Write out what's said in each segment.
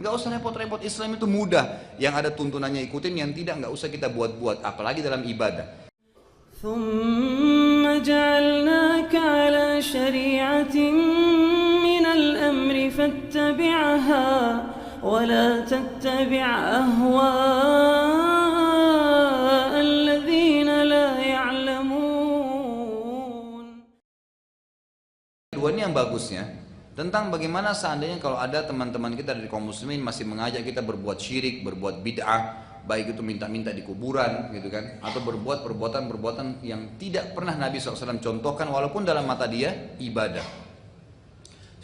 Nggak usah repot-repot, Islam itu mudah. Yang ada tuntunannya ikutin, yang tidak nggak usah kita buat-buat, apalagi dalam ibadah. ثم جعلناك على شريعة من الأمر فاتبعها ولا تتبع أهواء الذين لا يعلمون. Kedua ini yang bagusnya tentang bagaimana seandainya kalau ada teman-teman kita dari kaum muslimin masih mengajak kita berbuat syirik, berbuat bid'ah, baik itu minta-minta di kuburan gitu kan, atau berbuat perbuatan-perbuatan yang tidak pernah Nabi SAW contohkan walaupun dalam mata dia ibadah.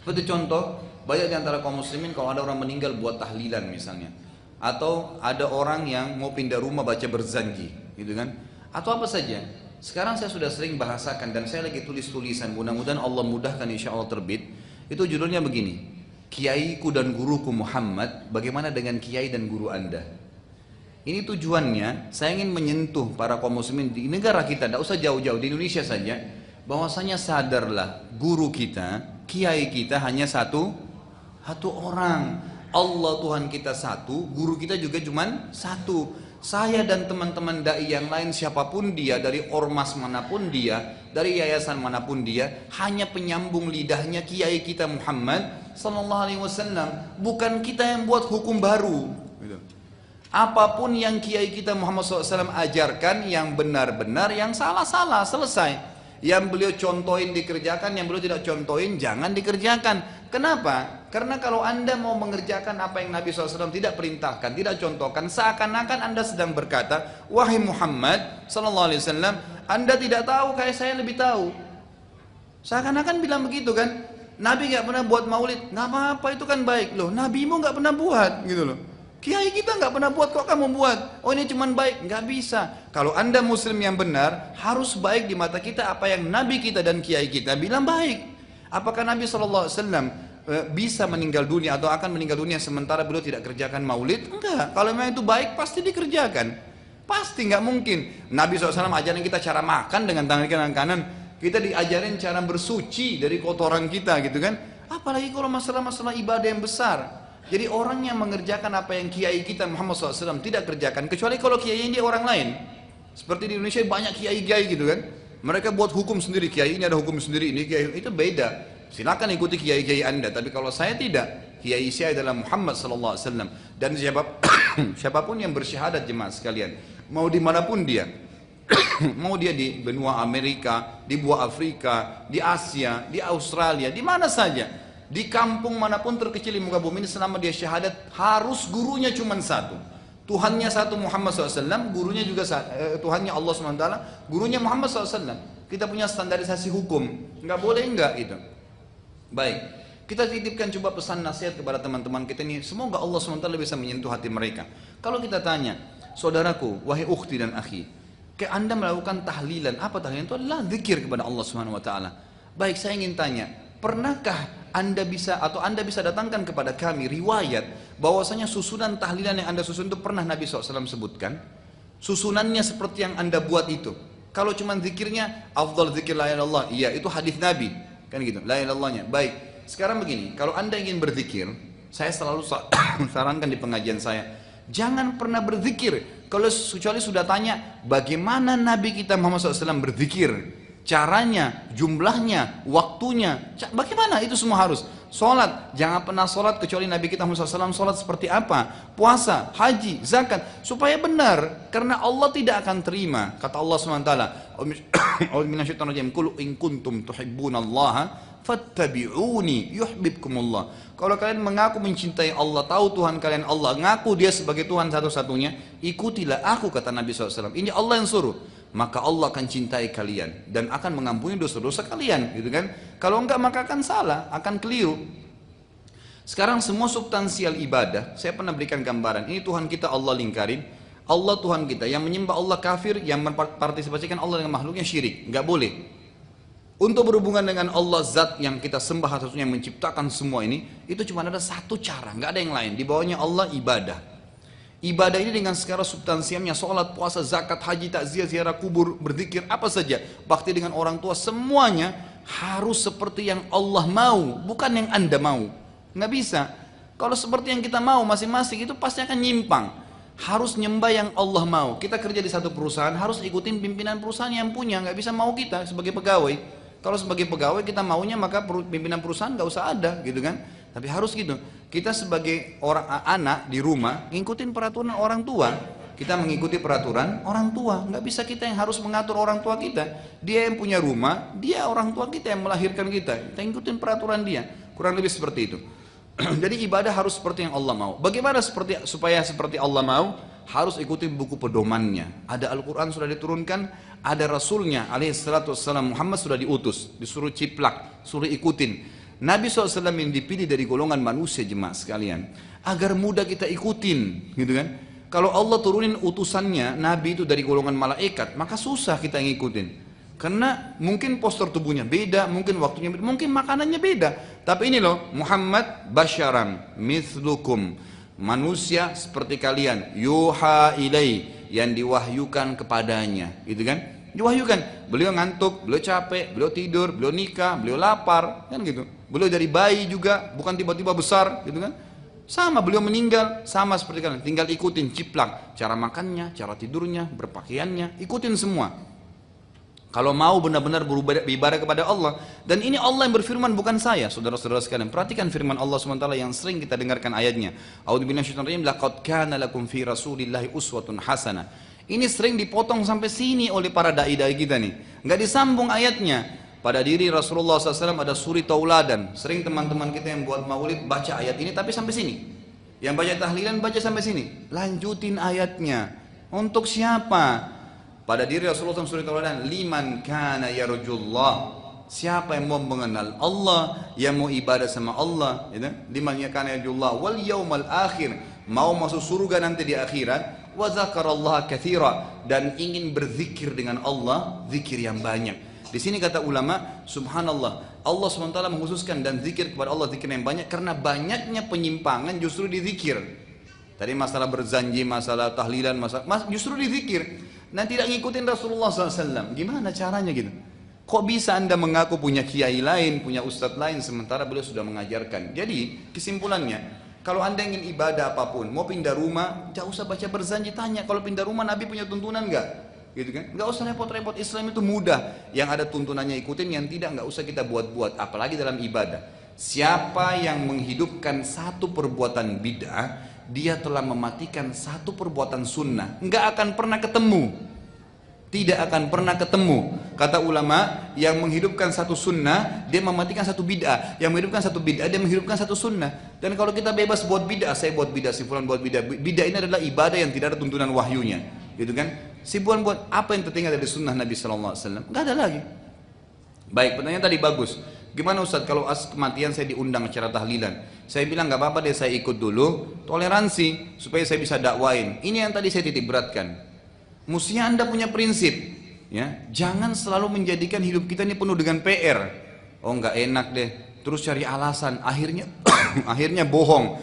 Seperti contoh, banyak di antara kaum muslimin kalau ada orang meninggal buat tahlilan misalnya, atau ada orang yang mau pindah rumah baca berzanji gitu kan, atau apa saja. Sekarang saya sudah sering bahasakan dan saya lagi tulis tulisan, mudah-mudahan Allah mudahkan, insya Allah terbit. Itu judulnya begini, Kiaiku dan Guruku Muhammad, bagaimana dengan kiai dan guru Anda? Ini tujuannya, saya ingin menyentuh para kaum muslimin di negara kita, tidak usah jauh-jauh, di Indonesia saja, bahwasanya sadarlah guru kita, kiai kita hanya satu orang. Allah Tuhan kita satu, guru kita juga cuma satu. Saya dan teman-teman dai yang lain siapapun dia, dari ormas manapun dia, dari yayasan manapun dia, hanya penyambung lidahnya kiai kita Muhammad sallallahu alaihi wasallam. Bukan kita yang buat hukum baru. Apapun yang kiai kita Muhammad SAW ajarkan, yang benar-benar, yang salah-salah, selesai. Yang beliau contohin dikerjakan, yang beliau tidak contohin jangan dikerjakan. Kenapa? Karena kalau Anda mau mengerjakan apa yang Nabi SAW tidak perintahkan, tidak contohkan, seakan-akan Anda sedang berkata, wahai Muhammad SAW, Anda tidak tahu, kayak saya lebih tahu. Seakan-akan bilang begitu kan. Nabi gak pernah buat maulid, gak apa-apa, itu kan baik loh. Nabimu gak pernah buat gitu loh. Kiai kita nggak pernah buat, kok kamu buat? Oh ini cuman baik, nggak bisa. Kalau Anda muslim yang benar, harus baik di mata kita apa yang Nabi kita dan kiai kita bilang baik. Apakah Nabi SAW bisa meninggal dunia atau akan meninggal dunia sementara beliau tidak kerjakan maulid? Enggak. Kalau memang itu baik pasti dikerjakan. Pasti, nggak mungkin. Nabi SAW ajarin kita cara makan dengan tangan kanan, kita diajarin cara bersuci dari kotoran kita gitu kan. Apalagi kalau masalah-masalah ibadah yang besar. Jadi orang yang mengerjakan apa yang kiai kita Muhammad SAW tidak kerjakan, kecuali kalau kiai dia orang lain. Seperti di Indonesia banyak kiai-kiai gitu kan. Mereka buat hukum sendiri, kiai ini ada hukum sendiri, ini kiai itu beda. Silakan ikuti kiai-kiai Anda, tapi kalau saya tidak. Kiai saya adalah Muhammad SAW. Dan siapapun yang bersyahadat jemaah sekalian, mau dimanapun dia, mau dia di benua Amerika, di benua Afrika, di Asia, di Australia, di mana saja. Di kampung manapun terkecil di muka bumi ini, selama dia syahadat, harus gurunya cuma satu. Tuhannya satu, Muhammad SAW, gurunya juga Tuhannya Allah SWT, gurunya Muhammad SAW. Kita punya standarisasi hukum, nggak boleh nggak itu. Baik, kita titipkan coba pesan nasihat kepada teman-teman kita ini, semoga Allah SWT bisa menyentuh hati mereka. Kalau kita tanya, saudaraku, wahai ukhti dan akhi, kayak Anda melakukan tahlilan, apa tahlilan? Itu adalah zikir kepada Allah SWT. Baik, saya ingin tanya, pernahkah Anda bisa datangkan kepada kami riwayat bahwasanya susunan tahlilan yang Anda susun itu pernah Nabi SAW sebutkan? Susunannya seperti yang Anda buat itu. Kalau cuma zikirnya afdal zikir la ilaha illallah, iya itu hadis Nabi, kan gitu, la ilaha illallahnya. Baik, sekarang begini, kalau Anda ingin berzikir, saya selalu sarankan di pengajian saya, jangan pernah berzikir kalau kecuali sudah tanya bagaimana Nabi kita Muhammad SAW berzikir. Caranya, jumlahnya, waktunya, bagaimana itu semua harus. Sholat, jangan pernah sholat kecuali Nabi kita Muhammad SAW sholat seperti apa. Puasa, haji, zakat, supaya benar. Karena Allah tidak akan terima. Kata Allah SWT, Qul in kuntum tuhibbunallaha fattabi'uni yuhibbukumullah. Kalau kalian mengaku mencintai Allah, tahu Tuhan kalian Allah, ngaku dia sebagai Tuhan satu-satunya, ikutilah aku, kata Nabi SAW. Ini Allah yang suruh. Maka Allah akan cintai kalian dan akan mengampuni dosa-dosa kalian, gitu kan? Kalau enggak maka akan salah, akan keliru. Sekarang semua substansial ibadah, saya pernah berikan gambaran. Ini Tuhan kita Allah lingkarin, Allah Tuhan kita. Yang menyembah Allah kafir, yang mempartisipasikan Allah dengan makhluknya syirik, enggak boleh. Untuk berhubungan dengan Allah zat yang kita sembah satu-satunya yang menciptakan semua ini, itu cuma ada satu cara, enggak ada yang lain. Di bawahnya Allah ibadah. Ibadah ini dengan segala substansialnya, sholat, puasa, zakat, haji, takziah, ziarah kubur, berzikir, apa saja, bakti dengan orang tua, semuanya harus seperti yang Allah mau, bukan yang Anda mau. Nggak bisa. Kalau seperti yang kita mau masing-masing itu pasti akan nyimpang. Harus nyembah yang Allah mau. Kita kerja di satu perusahaan harus ikutin pimpinan perusahaan yang punya, nggak bisa mau kita sebagai pegawai. Kalau sebagai pegawai kita maunya maka pimpinan perusahaan nggak usah ada, gitu kan? Tapi harus gitu. Kita sebagai orang anak di rumah ngikutin peraturan orang tua. Kita mengikuti peraturan orang tua. Nggak bisa kita yang harus mengatur orang tua kita. Dia yang punya rumah, dia orang tua kita yang melahirkan kita. Kita ngikutin peraturan dia. Kurang lebih seperti itu. Jadi ibadah harus seperti yang Allah mau. Bagaimana supaya seperti Allah mau? Harus ikuti buku pedomannya. Ada Al-Quran sudah diturunkan, ada Rasulnya alaihissalatu wassalam Muhammad sudah diutus, disuruh ciplak, suruh ikutin. Nabi SAW yang dipilih dari golongan manusia jemaah sekalian, agar mudah kita ikutin, gitu kan? Kalau Allah turunin utusannya, Nabi itu dari golongan malaikat, maka susah kita ngikutin. Karena mungkin postur tubuhnya beda, mungkin waktunya beda, mungkin makanannya beda. Tapi ini loh, Muhammad basyaran mithlukum, manusia seperti kalian, yuha ilai, yang diwahyukan kepadanya, gitu kan? Diwahyukan, beliau ngantuk, beliau capek, beliau tidur, beliau nikah, beliau lapar, kan gitu. Beliau dari bayi juga, bukan tiba-tiba besar, gitu kan? Sama, beliau meninggal, sama seperti kalian. Tinggal ikutin ciplak, cara makannya, cara tidurnya, berpakaiannya, ikutin semua. Kalau mau benar-benar beribadah kepada Allah. Dan ini Allah yang berfirman, bukan saya. Saudara-saudara sekalian, perhatikan firman Allah SWT yang sering kita dengarkan ayatnya. A'udzubillahi minasyaitonir rajim, laqad kana lakum fi rasulillahi uswatun hasanah. Ini sering dipotong sampai sini oleh para dai-dai kita nih. Enggak disambung ayatnya. Pada diri Rasulullah SAW ada suri tauladan. Sering teman-teman kita yang buat maulid baca ayat ini tapi sampai sini. Yang baca tahlilan baca sampai sini. Lanjutin ayatnya. Untuk siapa? Pada diri Rasulullah SAW tauladan, liman kana yarjullah. Siapa yang mau mengenal Allah, yang mau ibadah sama Allah, gitu? Liman kana yarjullah wal yaumal akhir, mau masuk surga nanti di akhirat, wa dzakarallaha katsira, dan ingin berzikir dengan Allah, zikir yang banyak. Di sini kata ulama, subhanallah, Allah SWT mengkhususkan dan zikir kepada Allah zikir yang banyak karena banyaknya penyimpangan justru di zikir. Tadi masalah berzanji, masalah tahlilan, masalah justru di zikir. Nah tidak ngikutin Rasulullah SAW, gimana caranya gitu? Kok bisa anda mengaku punya kiai lain, punya ustadz lain, sementara beliau sudah mengajarkan? Jadi kesimpulannya, kalau anda ingin ibadah apapun, mau pindah rumah, jangan usah baca berzanji, tanya, kalau pindah rumah Nabi punya tuntunan nggak? Gitu kan? Nggak usah repot-repot, Islam itu mudah. Yang ada tuntunannya ikutin, yang tidak nggak usah kita buat-buat, apalagi dalam ibadah. Siapa yang menghidupkan satu perbuatan bid'ah, dia telah mematikan satu perbuatan sunnah. Enggak akan pernah ketemu. Tidak akan pernah ketemu. Kata ulama, yang menghidupkan satu sunnah, dia mematikan satu bid'ah. Yang menghidupkan satu bid'ah, dia menghidupkan satu sunnah. Dan kalau kita bebas buat bid'ah, saya buat bid'ah, si fulan buat bid'ah. Bid'ah ini adalah ibadah yang tidak ada tuntunan wahyunya. Gitu kan? Si fulan buat apa yang tertinggal dari sunnah Nabi SAW? Enggak ada lagi. Baik, pertanyaan tadi bagus. Gimana Ustaz kalau kematian saya diundang acara tahlilan? Saya bilang nggak apa-apa deh, saya ikut dulu, toleransi supaya saya bisa dakwain. Ini yang tadi saya titik beratkan. Mestinya anda punya prinsip, ya, jangan selalu menjadikan hidup kita ini penuh dengan PR. Oh nggak enak deh, terus cari alasan, akhirnya akhirnya bohong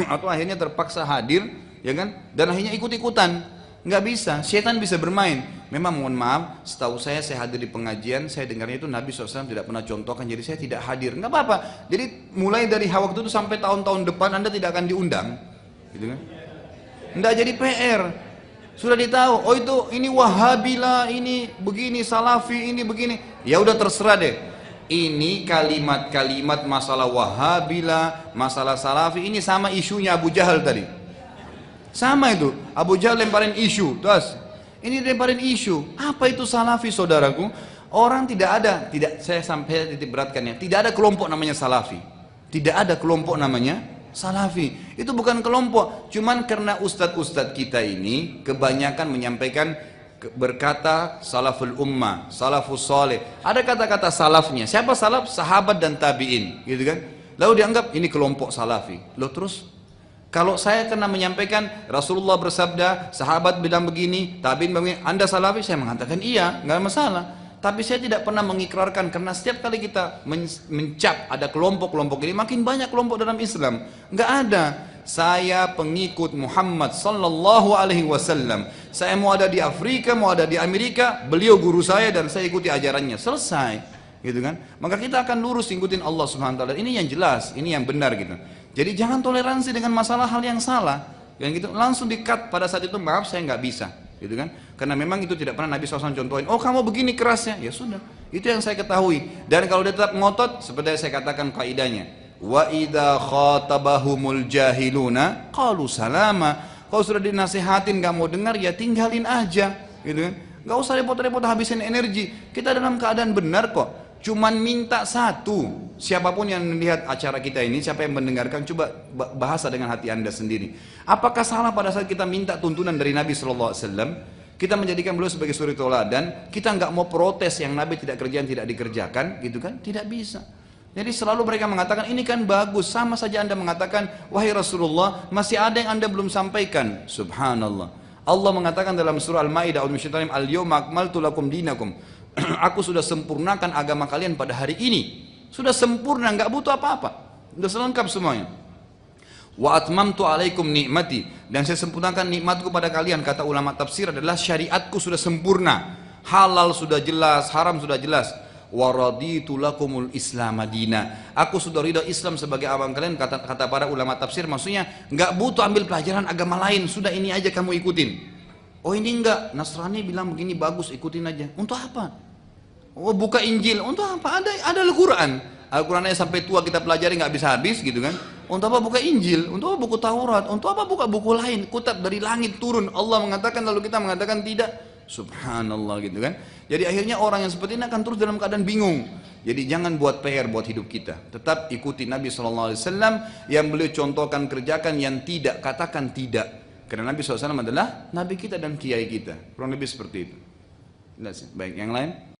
atau akhirnya terpaksa hadir, ya kan? Dan akhirnya ikut-ikutan. Nggak bisa, setan bisa bermain. Memang mohon maaf, setahu saya hadir di pengajian, saya dengarnya itu Nabi SAW tidak pernah contohkan, jadi saya tidak hadir. Nggak apa-apa. Jadi mulai dari waktu itu sampai tahun-tahun depan Anda tidak akan diundang, gitu kan? Nggak jadi PR. Sudah ditahu, oh itu ini Wahabila, ini begini, Salafi, ini begini. Ya udah terserah deh. Ini kalimat-kalimat masalah Wahabila, masalah Salafi, ini sama isunya Abu Jahal tadi. Sama itu, Abu Jahal lemparin isu, terus ini lemparin isu. Apa itu Salafi, saudaraku? Orang tidak ada, saya sampai titik beratkan ya, tidak ada kelompok namanya Salafi. Tidak ada kelompok namanya Salafi. Itu bukan kelompok, cuman karena ustadz-ustadz kita ini kebanyakan menyampaikan berkata salaful ummah, salafus saleh. Ada kata-kata salafnya. Siapa salaf? Sahabat dan tabi'in, gitu kan? Lalu dianggap ini kelompok Salafi. Loh terus? Kalau saya kena menyampaikan Rasulullah bersabda, sahabat bilang begini, tabi'in begini, Anda Salafi? Saya mengatakan iya, nggak masalah. Tapi saya tidak pernah mengikrarkan, karena setiap kali kita mencap ada kelompok-kelompok ini, makin banyak kelompok dalam Islam. Nggak ada. Saya pengikut Muhammad sallallahu alaihi wasallam. Saya mau ada di Afrika, mau ada di Amerika, beliau guru saya dan saya ikuti ajarannya. Selesai. Gitu kan? Maka kita akan lurus ikutin Allah Subhanahu wa taala. Ini yang jelas, ini yang benar gitu. Jadi jangan toleransi dengan masalah hal yang salah. Yang gitu langsung di-cut pada saat itu, maaf saya nggak bisa, gitu kan? Karena memang itu tidak pernah Nabi SAW contohin. Oh kamu begini kerasnya, ya sudah. Itu yang saya ketahui. Dan kalau dia tetap ngotot, seperti yang saya katakan kaidahnya, wa idza khatabahumul jahiluna qalu salama. Kalau sudah dinasihatin nggak mau dengar, ya tinggalin aja, gitu kan? Nggak usah repot-repot habisin energi. Kita dalam keadaan benar kok. Cuman minta satu, siapapun yang melihat acara kita ini, siapa yang mendengarkan, coba bahasa dengan hati anda sendiri. Apakah salah pada saat kita minta tuntunan dari Nabi SAW, kita menjadikan beliau sebagai suri teladan, kita nggak mau protes yang Nabi tidak kerjakan, tidak dikerjakan, gitu kan? Tidak bisa. Jadi selalu mereka mengatakan, ini kan bagus, sama saja anda mengatakan, wahai Rasulullah, masih ada yang anda belum sampaikan. Subhanallah. Allah mengatakan dalam surah Al-Maidah, al-yawma akmaltu lakum dinakum. Aku sudah sempurnakan agama kalian pada hari ini. Sudah sempurna, nggak butuh apa-apa. Sudah selengkap semuanya. Wa atmamtu alaikum nikmati, dan saya sempurnakan nikmatku pada kalian. Kata ulama tafsir adalah syariatku sudah sempurna. Halal sudah jelas, haram sudah jelas. Wa raditu lakumul Islam madina. Aku sudah ridho Islam sebagai agama kalian. Kata para ulama tafsir, maksudnya nggak butuh ambil pelajaran agama lain. Sudah ini aja kamu ikutin. Oh ini enggak, Nasrani bilang begini bagus, ikutin aja. Untuk apa? Oh buka Injil, untuk apa? Ada Al-Quran. Al-Qurannya sampai tua kita pelajari nggak bisa habis gitu kan. Untuk apa buka Injil? Untuk apa buku Taurat? Untuk apa buka buku lain? Kutab dari langit turun. Allah mengatakan lalu kita mengatakan tidak. Subhanallah gitu kan. Jadi akhirnya orang yang seperti ini akan terus dalam keadaan bingung. Jadi jangan buat PR buat hidup kita. Tetap ikuti Nabi SAW yang beliau contohkan, kerjakan, yang tidak katakan tidak. Karena Nabi SAW adalah Nabi kita dan kiai kita. Kurang lebih seperti itu. Baik, yang lain?